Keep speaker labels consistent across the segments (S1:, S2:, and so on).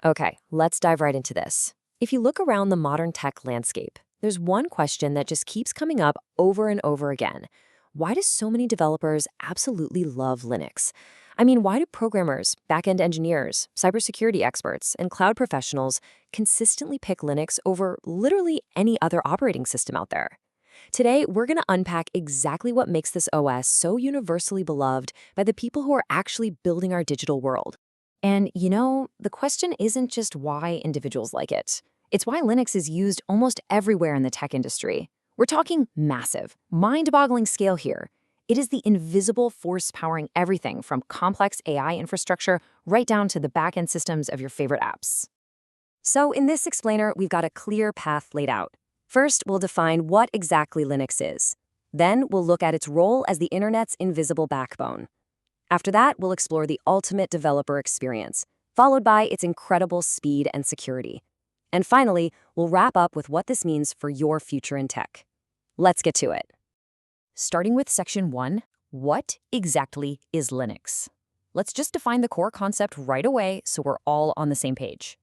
S1: Okay, let's dive right into this. If you look around the modern tech landscape, there's one question that just keeps coming up over and over again. Why do so many developers absolutely love Linux? I mean, why do programmers, backend engineers, cybersecurity experts, and cloud professionals consistently pick Linux over literally any other operating system out there? Today, we're going to unpack exactly what makes this OS so universally beloved by the people who are actually building our digital world. And the question isn't just why individuals like it. It's why Linux is used almost everywhere in the tech industry. We're talking massive, mind-boggling scale here. It is the invisible force powering everything from complex AI infrastructure right down to the back-end systems of your favorite apps. So in this explainer, we've got a clear path laid out. First, we'll define what exactly Linux is. Then we'll look at its role as the internet's invisible backbone. After that, we'll explore the ultimate developer experience, followed by its incredible speed and security. And finally, we'll wrap up with what this means for your future in tech. Let's get to it. Starting with Section 1, what exactly is Linux? Let's just define the core concept right away so we're all on the same page.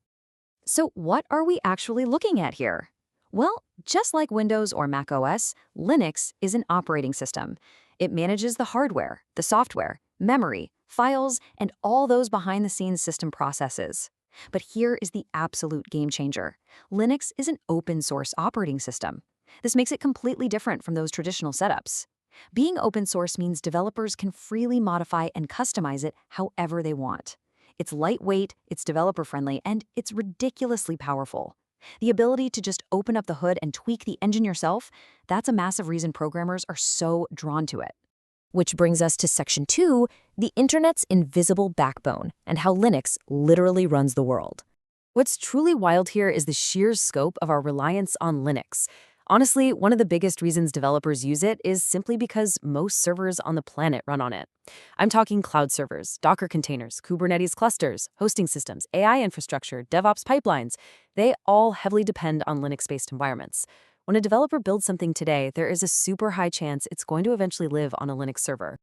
S1: So what are we actually looking at here? Well, just like Windows or Mac OS, Linux is an operating system. It manages the hardware, the software, memory, files, and all those behind-the-scenes system processes. But here is the absolute game changer. Linux is an open-source operating system. This makes it completely different from those traditional setups. Being open source means developers can freely modify and customize it however they want. It's lightweight, it's developer-friendly, and it's ridiculously powerful. The ability to just open up the hood and tweak the engine yourself, that's a massive reason programmers are so drawn to it. Which brings us to Section 2, the Internet's invisible backbone, and how Linux literally runs the world. What's truly wild here is the sheer scope of our reliance on Linux. Honestly, one of the biggest reasons developers use it is simply because most servers on the planet run on it. I'm talking cloud servers, Docker containers, Kubernetes clusters, hosting systems, AI infrastructure, DevOps pipelines. They all heavily depend on Linux-based environments. When a developer builds something today, there is a super high chance it's going to eventually live on a Linux server.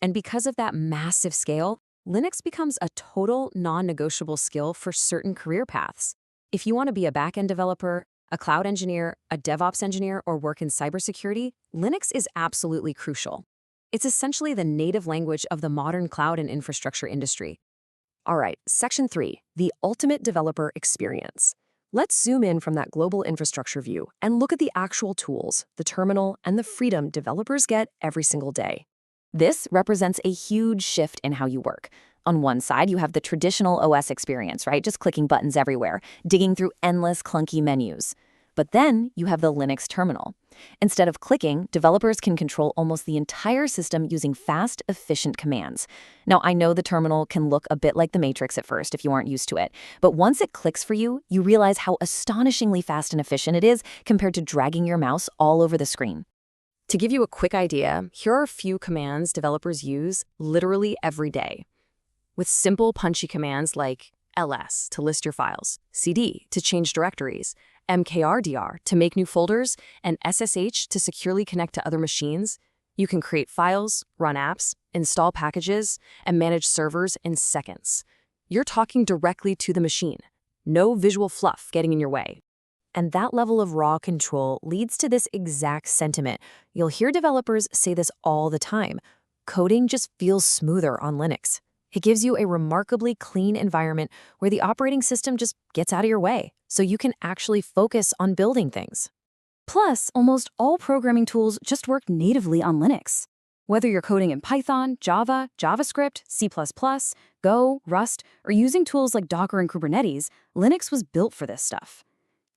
S1: And because of that massive scale, Linux becomes a total non-negotiable skill for certain career paths. If you want to be a backend developer, a cloud engineer, a DevOps engineer, or work in cybersecurity, Linux is absolutely crucial. It's essentially the native language of the modern cloud and infrastructure industry. All right, Section 3, the ultimate developer experience. Let's zoom in from that global infrastructure view and look at the actual tools, the terminal, and the freedom developers get every single day. This represents a huge shift in how you work. On one side, you have the traditional OS experience, right? Just clicking buttons everywhere, digging through endless clunky menus. But then you have the Linux terminal. Instead of clicking, developers can control almost the entire system using fast, efficient commands. Now, I know the terminal can look a bit like the Matrix at first if you aren't used to it, but once it clicks for you, you realize how astonishingly fast and efficient it is compared to dragging your mouse all over the screen. To give you a quick idea, here are a few commands developers use literally every day. With simple punchy commands like ls to list your files, cd to change directories, mkrdr to make new folders, and ssh to securely connect to other machines, you can create files, run apps, install packages, and manage servers in seconds. You're talking directly to the machine. No visual fluff getting in your way. And that level of raw control leads to this exact sentiment. You'll hear developers say this all the time. Coding just feels smoother on Linux. It gives you a remarkably clean environment where the operating system just gets out of your way, so you can actually focus on building things. Plus, almost all programming tools just work natively on Linux. Whether you're coding in Python, Java, JavaScript, C++, Go, Rust, or using tools like Docker and Kubernetes, Linux was built for this stuff.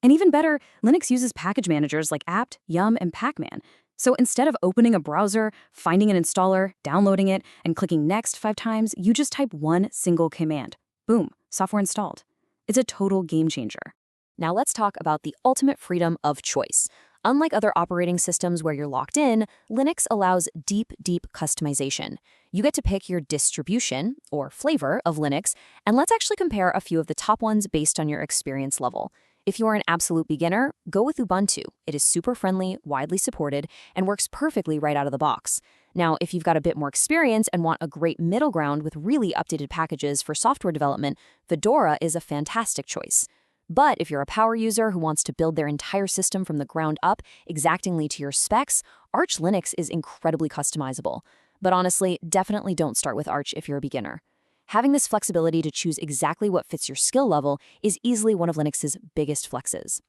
S1: And even better, Linux uses package managers like apt, yum, and pacman. So instead of opening a browser, finding an installer, downloading it, and clicking next 5 times, you just type one single command. Boom, software installed. It's a total game changer. Now let's talk about the ultimate freedom of choice. Unlike other operating systems where you're locked in, Linux allows deep customization. You get to pick your distribution, or flavor, of Linux, and let's actually compare a few of the top ones based on your experience level. If you are an absolute beginner, go with Ubuntu. It is super friendly, widely supported, and works perfectly right out of the box.
S2: Now, if you've got a bit more experience and want a great middle ground with really updated packages for software development, Fedora is a fantastic choice. But if you're a power user who wants to build their entire system from the ground up, exactingly to your specs, Arch Linux is incredibly customizable. But honestly, definitely don't start with Arch if you're a beginner. Having this flexibility to choose exactly what fits your skill level is easily one of Linux's biggest flexes.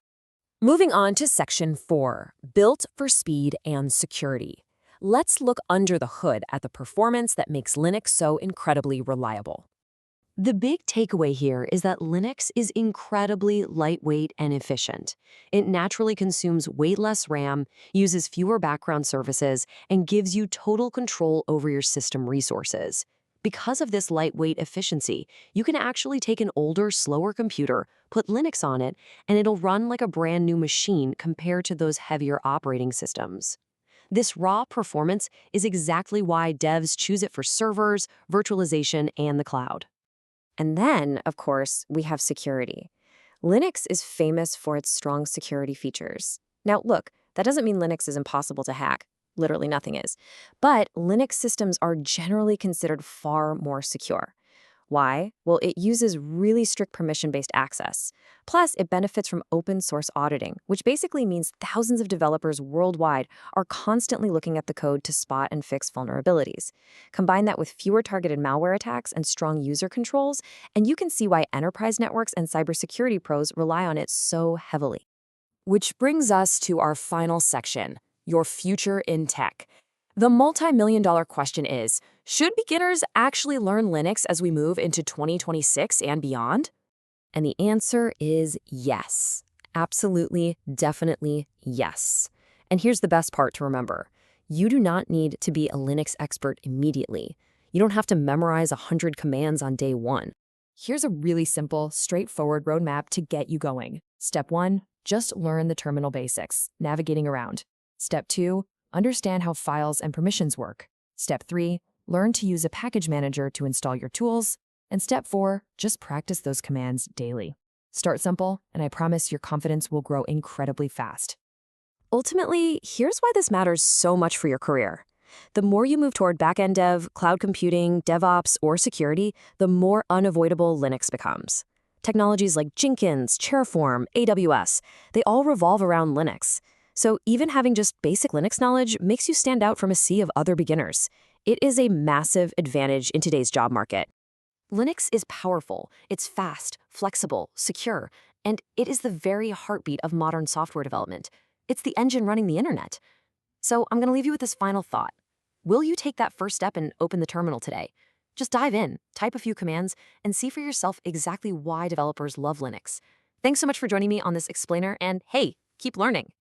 S1: Moving on to Section 4, Built for Speed and Security. Let's look under the hood at the performance that makes Linux so incredibly reliable. The big takeaway here is that Linux is incredibly lightweight and efficient. It naturally consumes way less RAM, uses fewer background services, and gives you total control over your system resources. Because of this lightweight efficiency, you can actually take an older, slower computer, put Linux on it, and it'll run like a brand new machine compared to those heavier operating systems. This raw performance is exactly why devs choose it for servers, virtualization, and the cloud. And then, of course, we have security. Linux is famous for its strong security features. Now, look, that doesn't mean Linux is impossible to hack. Literally nothing is. But Linux systems are generally considered far more secure. Why? Well, it uses really strict permission-based access. Plus, it benefits from open source auditing, which basically means thousands of developers worldwide are constantly looking at the code to spot and fix vulnerabilities. Combine that with fewer targeted malware attacks and strong user controls, and you can see why enterprise networks and cybersecurity pros rely on it so heavily. Which brings us to our final section, your future in tech. The multi-million-dollar question is, should beginners actually learn Linux as we move into 2026 and beyond? And the answer is yes. Absolutely, definitely yes. And here's the best part to remember. You do not need to be a Linux expert immediately. You don't have to memorize 100 commands on day one. Here's a really simple, straightforward roadmap to get you going. Step 1, just learn the terminal basics, navigating around. Step 2, understand how files and permissions work. Step 3, learn to use a package manager to install your tools. And step 4, just practice those commands daily. Start simple, and I promise your confidence will grow incredibly fast. Ultimately, here's why this matters so much for your career. The more you move toward backend dev, cloud computing, DevOps, or security, the more unavoidable Linux becomes. Technologies like Jenkins, Terraform, AWS, they all revolve around Linux. So even having just basic Linux knowledge makes you stand out from a sea of other beginners. It is a massive advantage in today's job market. Linux is powerful, it's fast, flexible, secure, and it is the very heartbeat of modern software development. It's the engine running the internet. So I'm going to leave you with this final thought. Will you take that first step and open the terminal today? Just dive in, type a few commands, and see for yourself exactly why developers love Linux. Thanks so much for joining me on this explainer, and hey, keep learning.